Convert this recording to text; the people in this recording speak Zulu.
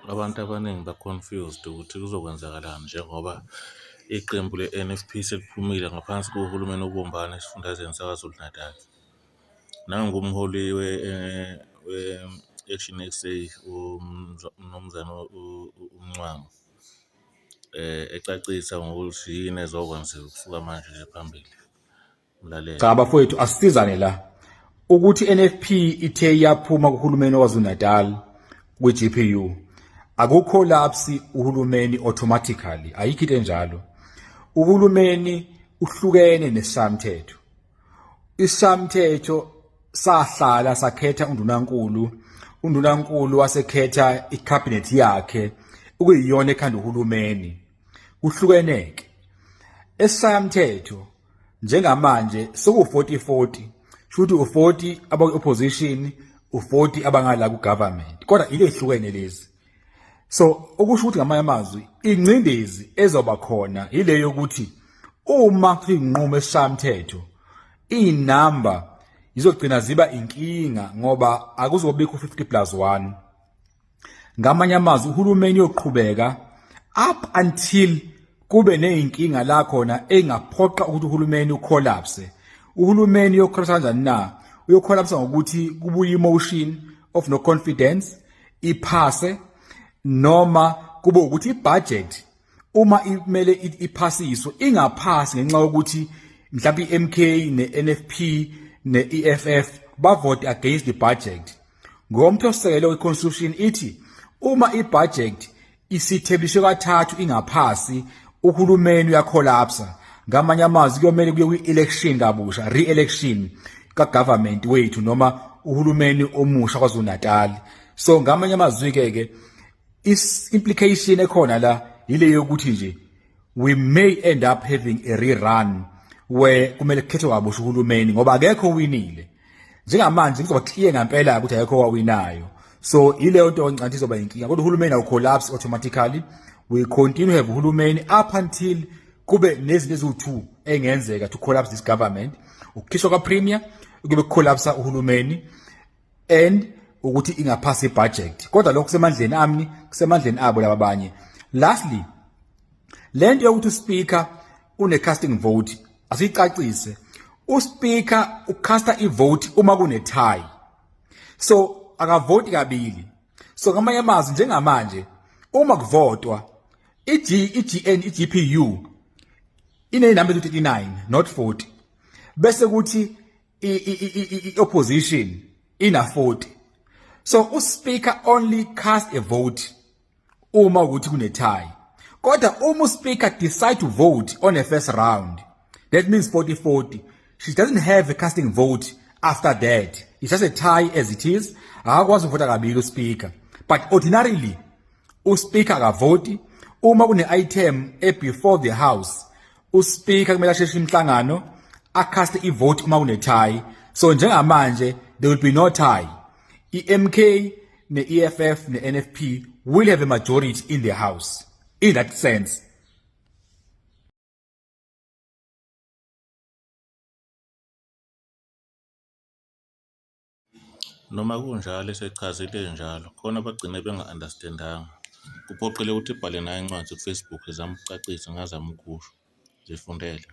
Abantu abaningi ba-confused ukuthi kuzokwenzakalani njengoba iqembu le-NFP seliphumile ngaphansi kohulumeni obumbana esifundazweni saKwaZulu-Natal. Nangumholi we-Action SA uMnumzane uMncwangu ecacisa ngokuthi yini ezokwenziwa kusuka manje nje phambili. Mlalele. Cha bafowethu asisizane la ukuthi NFP ithe yaphuma kuhulumeni waKwaZulu-Natal kwe-GPU akukolapsi uhulumeni automatically, ayikho into enjalo. Uhulumeni uhlukene nesishayamthetho. Isishayamthetho sahlala sakhetha undunankulu wasekhetha icabinet yakhe ukuyiyona ekhanda uhulumeni. Kuhlukeneke esishayamthetho njengamanje soku-40-40, shuthi u-40 abaku-opposition, u-40 abangala ku-government, kodwa into ehlukene lezi. So okusho ukuthi ngamanye amazwi ingcindezi ezoba khona ile yokuthi uma kuyinqumo esishayamthetho inamba izogcina ziba inkinga ngoba akuzobikho 50+1. Ngamanye amazwi uhulumeni uyoqhubeka up until kube neyinkinga la khona engaphoqa ukuthi uhulumeni ucollapse. Uhulumeni uyocollapse kanjani na? Uyocollapse ngokuthi kubuye emotion of no confidence iphase, noma kube ukuthi ibudget uma imele iphasiswe ingaphasi ngenxa yokuthi mhlawumbe iMK neNFP neEFF bavote against the budget. Ngomthethosisekelo weconstitution ithi uma ibudget isithelishwe kathathu ingaphasi uhulumeni uyacollapsa. Ngamanye amazwi kuyomele kuye kwi-election kabusha, re-election ka-government wethu noma uhulumeni omusha kwaZulu-Natal. So ngamanye amazwi ke implication ekhona la ile yokuthi nje we may end up having a rerun where kumele kukhethwe kabusha uhulumeni ngoba akekho winile. Njengamanje kuzoba clear ngempela ukuthi akekho wawinayo. So ileyo nto oncanthi izoba inkinga kodwa uhulumeni awucollapse automatically. We continue have uhulumeni up until kube nezinto eziwu-2 engenzeka to collapse this government. Ukukhishwa kwa-premier kube kucollapsa uhulumeni and ukuthi ingaphasi ibudget. Kodwa lokho kusemandleni abo laba abanye. Lastly, lento yokuthi uspeaker une-casting vote asiyicacise. Uspeaker ucasta ivote uma kune-tie. So akavoti kabili. So ngamanye amazwi njengamanje uma kuvotwa iGPU inenamba ethi-39 not 40 bese kuthi i-opposition ina-40. So uspeaker only cast a vote uma ukuthi kune-tie. Kodwa uma uspeaker decide to vote on a first round, that means 40-40. She doesn't have a casting vote after that. It's just a tie as it is. Akakwazi ukuvota kabili uspeaker. But ordinarily uspeaker akavoti uma kune-item before the house. Uspeaker kumele asheshe imhlangano acaste ivote uma kune-tie. So njengamanje there will be no tie. I-MK ne-EFF ne-NFP will have a majority in the house in that sense. Noma kunjalo esechazile njalo khona bagcine benga-understandanga. Kuphoqele ukuthi ibhale nayo incwadi ku-Facebook izama ukucacisa ngazama ukusho zifundele.